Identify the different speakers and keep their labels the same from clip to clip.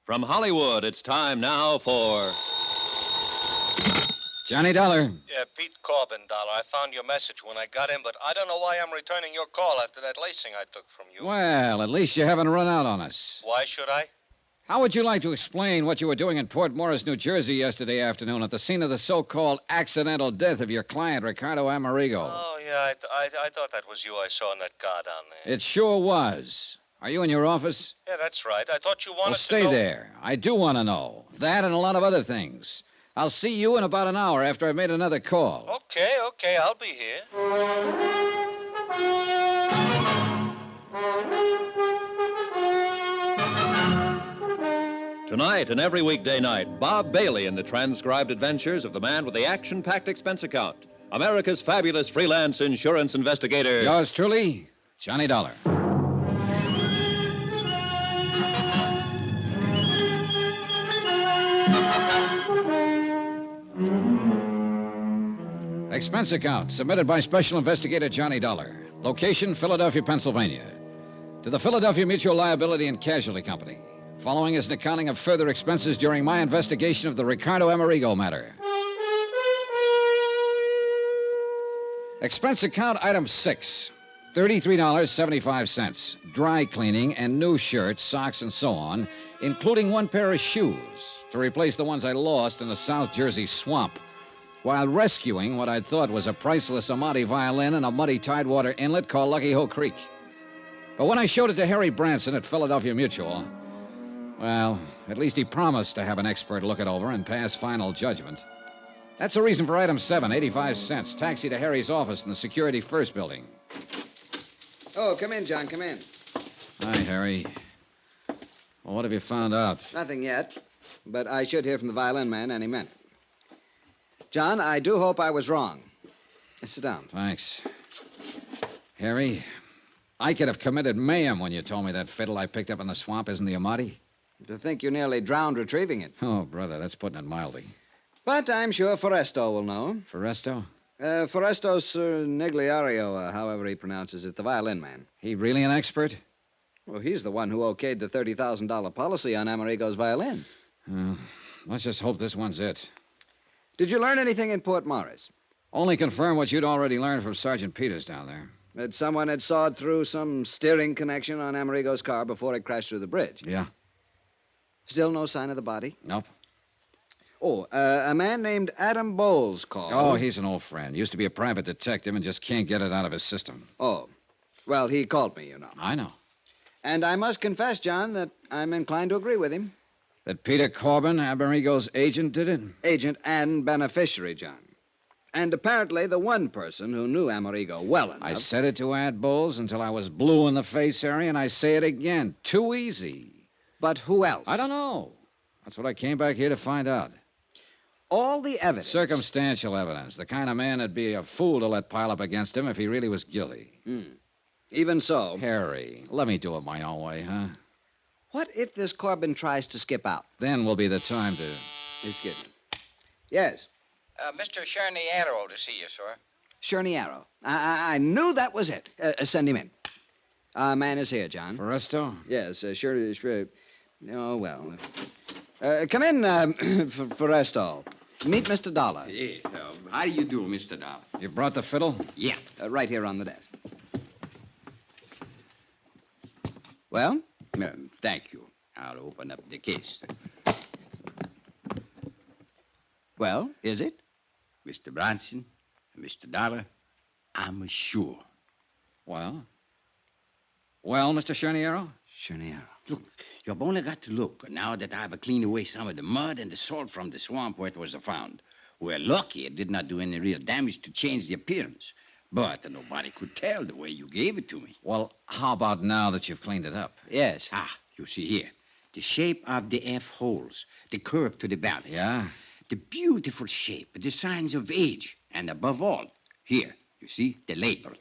Speaker 1: From Hollywood, it's time now for...
Speaker 2: Johnny Dollar.
Speaker 3: Yeah, Pete Corbin, Dollar. I found your message when I got in, but I don't know why I'm returning your call after that lacing I took from you.
Speaker 2: Well, at least you haven't run out on us.
Speaker 3: Why should I?
Speaker 2: How would you like to explain what you were doing in Port Morris, New Jersey yesterday afternoon at the scene of the so-called accidental death of your client, Ricardo Amerigo?
Speaker 3: Oh, yeah, I thought that was you I saw in that car down there.
Speaker 2: It sure was. Are you in your office?
Speaker 3: Yeah, that's right. I thought you wanted
Speaker 2: Well,
Speaker 3: to
Speaker 2: stay
Speaker 3: know...
Speaker 2: there. I do want to know. That and a lot of other things. I'll see you in about an hour after I've made another call.
Speaker 3: Okay, I'll be here.
Speaker 1: Tonight and every weekday night, Bob Bailey in the transcribed adventures of the man with the action-packed expense account, America's fabulous freelance insurance investigator.
Speaker 2: Yours truly, Johnny Dollar. Expense account submitted by Special Investigator Johnny Dollar. Location, Philadelphia, Pennsylvania. To the Philadelphia Mutual Liability and Casualty Company. Following is an accounting of further expenses during my investigation of the Ricardo Amerigo matter. Expense account item 6. $33.75. Dry cleaning and new shirts, socks, and so on, including one pair of shoes to replace the ones I lost in the South Jersey swamp while rescuing what I thought was a priceless Amati violin in a muddy tidewater inlet called Lucky Hoe Creek. But when I showed it to Harry Branson at Philadelphia Mutual, well, at least he promised to have an expert look it over and pass final judgment. That's the reason for item 7, 85 cents. Taxi to Harry's office in the Security First building.
Speaker 4: Oh, come in, John, come in.
Speaker 2: Hi, Harry. Well, what have you found out?
Speaker 4: Nothing yet, but I should hear from the violin man any minute. John, I do hope I was wrong. Sit down.
Speaker 2: Thanks. Harry, I could have committed mayhem when you told me that fiddle I picked up in the swamp isn't the Amati.
Speaker 4: To think you nearly drowned retrieving it.
Speaker 2: Oh, brother, that's putting it mildly.
Speaker 4: But I'm sure Foresto will know.
Speaker 2: Foresto?
Speaker 4: Foresto Nigliario, however he pronounces it, the violin man.
Speaker 2: He really an expert?
Speaker 4: Well, he's the one who okayed the $30,000 policy on Amerigo's violin.
Speaker 2: Let's just hope this one's it.
Speaker 4: Did you learn anything in Port Morris?
Speaker 2: Only confirm what you'd already learned from Sergeant Peters down there.
Speaker 4: That someone had sawed through some steering connection on Amerigo's car before it crashed through the bridge.
Speaker 2: Yeah.
Speaker 4: Still no sign of the body?
Speaker 2: Nope.
Speaker 4: Oh, a man named Adam Bowles called.
Speaker 2: Oh, he's an old friend. Used to be a private detective and just can't get it out of his system.
Speaker 4: Oh. Well, he called me, you know.
Speaker 2: I know.
Speaker 4: And I must confess, John, that I'm inclined to agree with him.
Speaker 2: That Peter Corbin, Amerigo's agent, did it?
Speaker 4: Agent and beneficiary, John. And apparently the one person who knew Amerigo well enough.
Speaker 2: I said it to Ad Bowles until I was blue in the face, Harry, and I say it again. Too easy.
Speaker 4: But who else?
Speaker 2: I don't know. That's what I came back here to find out.
Speaker 4: All the evidence.
Speaker 2: Circumstantial evidence. The kind of man that'd be a fool to let pile up against him if he really was guilty.
Speaker 4: Even so.
Speaker 2: Harry, let me do it my own way, huh?
Speaker 4: What if this Corbin tries to skip out?
Speaker 2: Then will be the time to...
Speaker 4: Excuse me. Yes.
Speaker 5: Mr. Charniero to see you, sir.
Speaker 4: Charniero. I knew that was it. Send him in. Man is here, John.
Speaker 2: Foresto?
Speaker 4: Yes, sure. Oh, well. Come in, Foresto. Meet Mr. Dollar.
Speaker 6: Yes, how do you do, Mr. Dollar?
Speaker 2: You brought the fiddle?
Speaker 6: Yeah.
Speaker 4: Right here on the desk. Well?
Speaker 6: Thank you. I'll open up the case.
Speaker 4: Well, is it?
Speaker 6: Mr. Bronson, Mr. Dollar, I'm sure.
Speaker 2: Well, Mr. Charniero?
Speaker 4: Charniero.
Speaker 6: Look, you've only got to look now that I've cleaned away some of the mud and the salt from the swamp where it was found. We're lucky it did not do any real damage to change the appearance. But nobody could tell the way you gave it to me.
Speaker 2: Well, how about now that you've cleaned it up?
Speaker 4: Yes.
Speaker 6: You see here. The shape of the F holes, the curve to the belly.
Speaker 2: Yeah?
Speaker 6: The beautiful shape, the signs of age, and above all, here, you see, the label.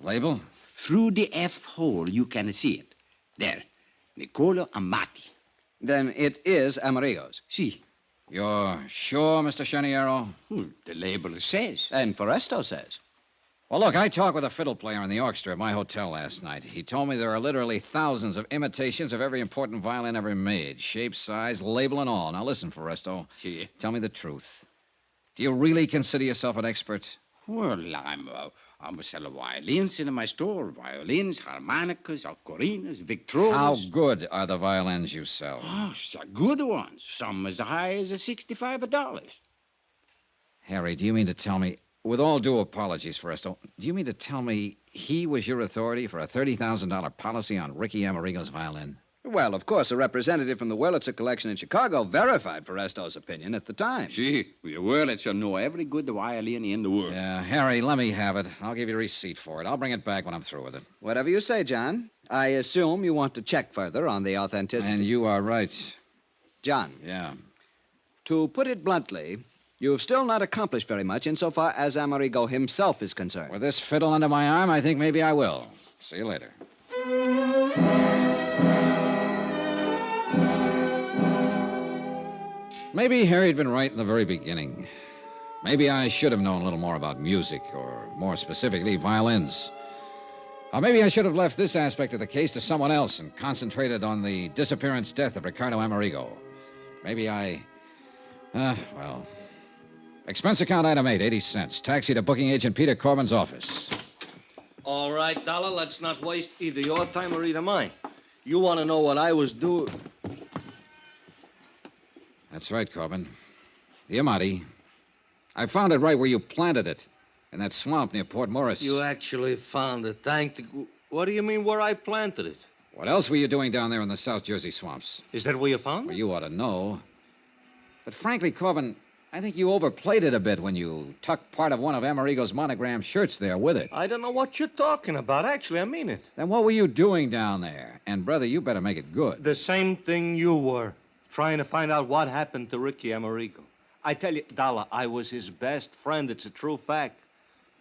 Speaker 2: Label?
Speaker 6: Through the F hole, you can see it. There, Niccolo Amati.
Speaker 4: Then it is Amerigo's.
Speaker 6: See?
Speaker 2: You're sure, Mr. Charniero?
Speaker 6: The label says.
Speaker 4: And Foresto says.
Speaker 2: Well, look, I talked with a fiddle player in the orchestra at my hotel last night. He told me there are literally thousands of imitations of every important violin ever made. Shape, size, label, and all. Now, listen, Foresto.
Speaker 6: Yeah.
Speaker 2: Tell me the truth. Do you really consider yourself an expert?
Speaker 6: Well, I'm a seller of violins in my store. Violins, harmonicas, ocarinas, victrolas.
Speaker 2: How good are the violins you sell?
Speaker 6: Oh, good ones. Some as high as $65.
Speaker 2: Harry, do you mean to tell me, with all due apologies, Foresto, do you mean to tell me he was your authority for a $30,000 policy on Ricky Amerigo's violin?
Speaker 4: Well, of course, a representative from the Wurlitzer collection in Chicago verified Foresto's opinion at the time.
Speaker 6: See, the Wurlitzer know every good violin in the world.
Speaker 2: Yeah, Harry, let me have it. I'll give you a receipt for it. I'll bring it back when I'm through with it.
Speaker 4: Whatever you say, John. I assume you want to check further on the authenticity.
Speaker 2: And you are right.
Speaker 4: John.
Speaker 2: Yeah.
Speaker 4: To put it bluntly, you've still not accomplished very much insofar as Amerigo himself is concerned.
Speaker 2: With this fiddle under my arm, I think maybe I will. See you later. Maybe Harry'd been right in the very beginning. Maybe I should have known a little more about music, or more specifically, violins. Or maybe I should have left this aspect of the case to someone else and concentrated on the disappearance death of Ricardo Amerigo. Maybe well. Expense account item 8, 80 cents. Taxi to booking agent Peter Corbin's office.
Speaker 3: All right, Dollar, let's not waste either your time or either mine. You want to know what I was doing?
Speaker 2: That's right, Corbin. The Amati. I found it right where you planted it, in that swamp near Port Morris.
Speaker 3: You actually found it. What do you mean where I planted it?
Speaker 2: What else were you doing down there in the South Jersey swamps?
Speaker 3: Is that where you found
Speaker 2: Well,
Speaker 3: it?
Speaker 2: you ought to know. But frankly, Corbin, I think you overplayed it a bit when you tucked part of one of Amerigo's monogram shirts there with it.
Speaker 3: I don't know what you're talking about. Actually, I mean it.
Speaker 2: Then what were you doing down there? And, brother, you better make it good.
Speaker 3: The same thing you were. Trying to find out what happened to Ricky Amerigo. I tell you, Dollar, I was his best friend. It's a true fact.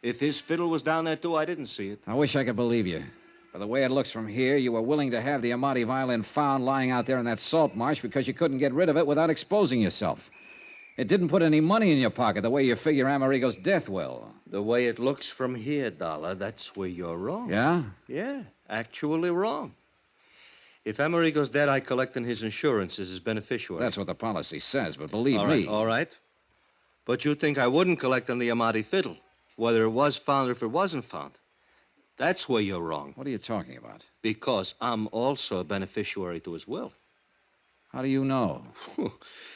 Speaker 3: If his fiddle was down there, too, I didn't see it.
Speaker 2: I wish I could believe you. But the way it looks from here, you were willing to have the Amati violin found lying out there in that salt marsh because you couldn't get rid of it without exposing yourself. It didn't put any money in your pocket the way you figure Amerigo's death will.
Speaker 3: The way it looks from here, Dollar, that's where you're wrong.
Speaker 2: Yeah?
Speaker 3: Yeah, actually wrong. If Amerigo's dead, I collect on his insurance as his beneficiary.
Speaker 2: That's what the policy says, but believe
Speaker 3: All
Speaker 2: me.
Speaker 3: right, all right. But you think I wouldn't collect on the Amati fiddle, whether it was found or if it wasn't found. That's where you're wrong.
Speaker 2: What are you talking about?
Speaker 3: Because I'm also a beneficiary to his will.
Speaker 2: How do you know?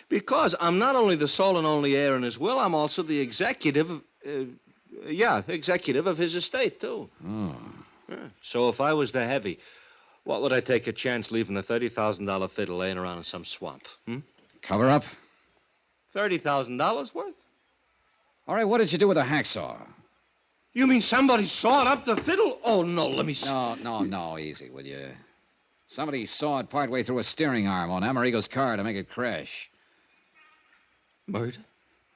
Speaker 3: Because I'm not only the sole and only heir in his will, I'm also the executive of his estate, too.
Speaker 2: Oh.
Speaker 3: Yeah. So if I was the heavy, what would I take a chance leaving a $30,000 fiddle laying around in some swamp?
Speaker 2: Cover up?
Speaker 3: $30,000 worth?
Speaker 2: All right, what did you do with the hacksaw?
Speaker 3: You mean somebody sawed up the fiddle? Oh, no, let me see.
Speaker 2: No, easy, will you? Somebody sawed partway through a steering arm on Amerigo's car to make it crash.
Speaker 3: Murder?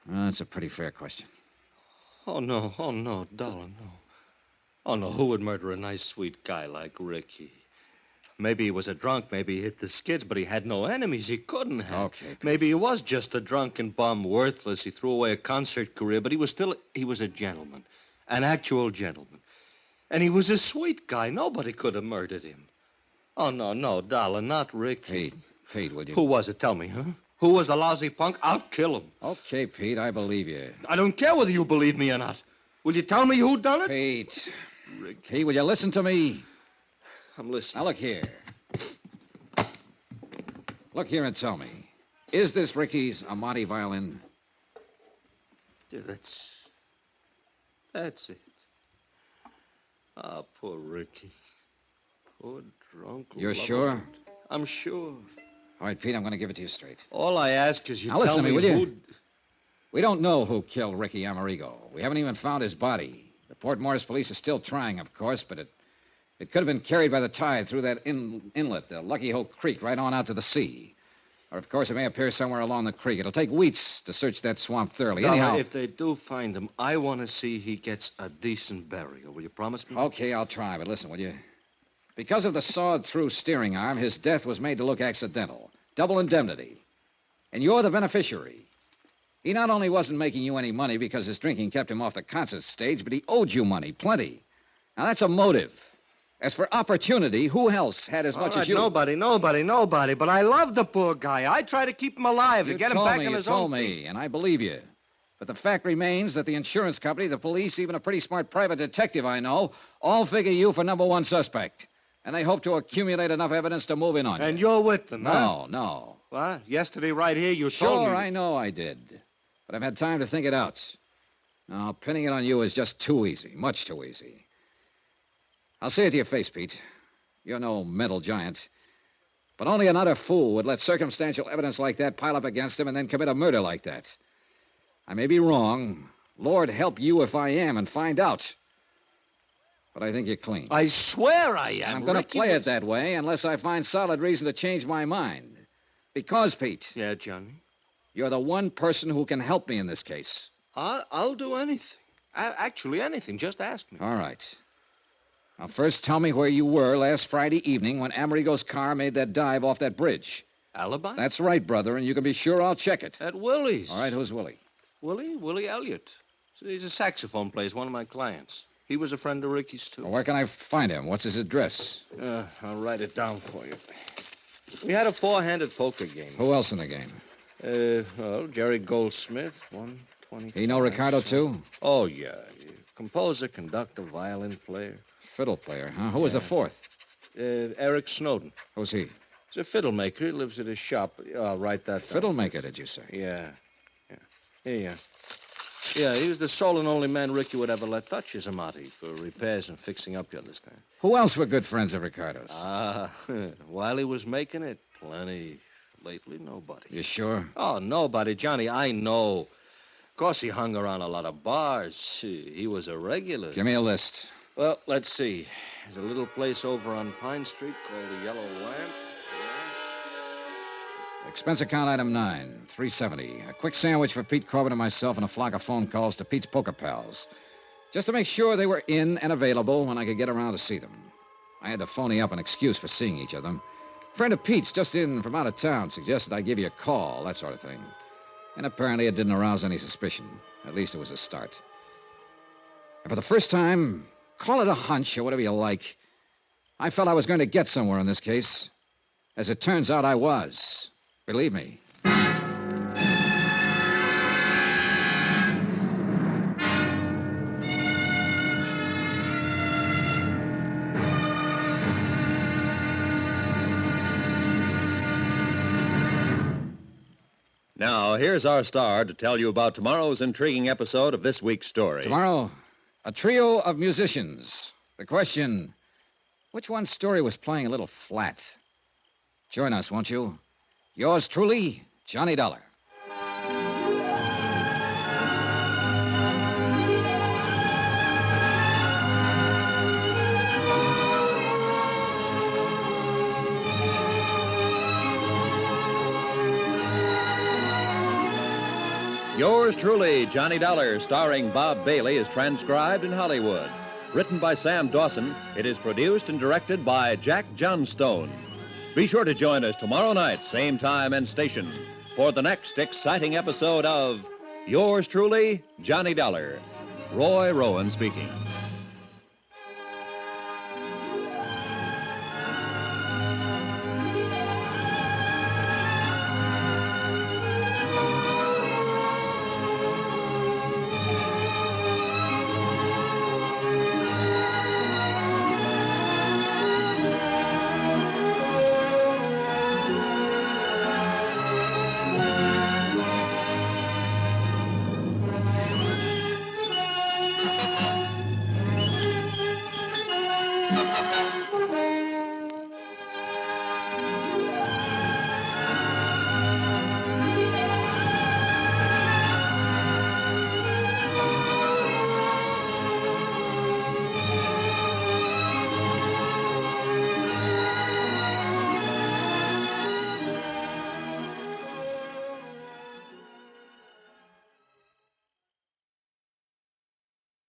Speaker 2: That's a pretty fair question.
Speaker 3: Oh, no, Dollar, no. Oh, no, who would murder a nice, sweet guy like Ricky? Maybe he was a drunk, maybe he hit the skids, but he had no enemies. He couldn't have.
Speaker 2: Okay, Pete.
Speaker 3: Maybe he was just a drunken bum, worthless. He threw away a concert career, but he was a gentleman, an actual gentleman. And he was a sweet guy. Nobody could have murdered him. Oh, no, Dollar, not Ricky.
Speaker 2: Pete, would you?
Speaker 3: Who was it? Tell me, huh? Who was the lousy punk? I'll kill him.
Speaker 2: Okay, Pete, I believe you.
Speaker 3: I don't care whether you believe me or not. Will you tell me who done it?
Speaker 2: Pete.
Speaker 3: Ricky.
Speaker 2: Pete, will you listen to me?
Speaker 3: I'm listening.
Speaker 2: Now, look here. Look here and tell me. Is this Ricky's Amati violin?
Speaker 3: Yeah, that's it. Ah, poor Ricky. Poor drunk.
Speaker 2: You're sure?
Speaker 3: I'm sure.
Speaker 2: All right, Pete, I'm going to give it to you straight.
Speaker 3: All I ask is you
Speaker 2: Now,
Speaker 3: tell
Speaker 2: listen to me,
Speaker 3: me
Speaker 2: will you?
Speaker 3: who...
Speaker 2: We don't know who killed Ricky Amerigo. We haven't even found his body. The Port Morris police are still trying, of course, but it could have been carried by the tide through that inlet, the Lucky Hole Creek, right on out to the sea. Or, of course, it may appear somewhere along the creek. It'll take weeks to search that swamp thoroughly.
Speaker 3: Dollar,
Speaker 2: Anyhow...
Speaker 3: if they do find him, I want to see he gets a decent burial. Will you promise me?
Speaker 2: Okay, I'll try, but listen, will you? Because of the sawed-through steering arm, his death was made to look accidental. Double indemnity. And you're the beneficiary. He not only wasn't making you any money because his drinking kept him off the concert stage, but he owed you money, plenty. Now, that's a motive. As for opportunity, who else had as much as you?
Speaker 3: Nobody. But I love the poor guy. I try to keep him alive and get him back on his own feet.
Speaker 2: You told me, and I believe you. But the fact remains that the insurance company, the police, even a pretty smart private detective I know, all figure you for number one suspect. And they hope to accumulate enough evidence to move in on you.
Speaker 3: And you're with them, huh?
Speaker 2: No.
Speaker 3: What? Yesterday right here you told me...
Speaker 2: Sure, I know I did. But I've had time to think it out. Now, pinning it on you is just too easy, much too easy. I'll say it to your face, Pete. You're no mental giant. But only an utter fool would let circumstantial evidence like that pile up against him and then commit a murder like that. I may be wrong. Lord help you if I am and find out. But I think you're clean.
Speaker 3: I swear I am.
Speaker 2: And I'm going to play it that way unless I find solid reason to change my mind. Because, Pete.
Speaker 3: Yeah, Johnny?
Speaker 2: You're the one person who can help me in this case.
Speaker 3: I'll do anything. Actually, anything. Just ask me.
Speaker 2: All right. Now, first tell me where you were last Friday evening when Amerigo's car made that dive off that bridge.
Speaker 3: Alibi?
Speaker 2: That's right, brother, and you can be sure I'll check it.
Speaker 3: At Willie's.
Speaker 2: All right, who's Willie?
Speaker 3: Willie Elliott. He's a saxophone player, one of my clients. He was a friend of Ricky's, too.
Speaker 2: Well, where can I find him? What's his address?
Speaker 3: I'll write it down for you. We had a four-handed poker game.
Speaker 2: Who else in the game?
Speaker 3: Jerry Goldsmith, 120.
Speaker 2: He know Ricardo, too?
Speaker 3: Oh, yeah. Composer, conductor, violin player.
Speaker 2: Fiddle player, huh? Who was the fourth?
Speaker 3: Eric Snowden.
Speaker 2: Who's he?
Speaker 3: He's a fiddle maker. He lives at his shop. I'll write that down.
Speaker 2: Fiddle maker, did you say?
Speaker 3: Yeah. Here you are. Yeah, he was the sole and only man Ricky would ever let touch his amati for repairs and fixing up, you understand?
Speaker 2: Who else were good friends of Ricardo's?
Speaker 3: While he was making it, plenty. Lately, nobody.
Speaker 2: You sure?
Speaker 3: Oh, nobody, Johnny, I know. Of course, he hung around a lot of bars. He was a regular.
Speaker 2: Give me a list.
Speaker 3: Well, let's see. There's a little place over on Pine Street called the Yellow Lamp.
Speaker 2: Expense account item 9, $370. A quick sandwich for Pete Corbin and myself and a flock of phone calls to Pete's poker pals. Just to make sure they were in and available when I could get around to see them. I had to phony up an excuse for seeing each of them. A friend of Pete's, just in from out of town, suggested I give you a call, that sort of thing. And apparently it didn't arouse any suspicion. At least it was a start. And for the first time, call it a hunch or whatever you like, I felt I was going to get somewhere in this case. As it turns out, I was. Believe me.
Speaker 1: Now, here's our star to tell you about tomorrow's intriguing episode of this week's story.
Speaker 2: Tomorrow, a trio of musicians. The question, which one's story was playing a little flat? Join us, won't you? Yours truly, Johnny Dollar.
Speaker 1: Yours truly, Johnny Dollar, starring Bob Bailey, is transcribed in Hollywood. Written by Sam Dawson, it is produced and directed by Jack Johnstone. Be sure to join us tomorrow night, same time and station, for the next exciting episode of Yours truly, Johnny Dollar. Roy Rowan speaking.
Speaker 7: Thank you.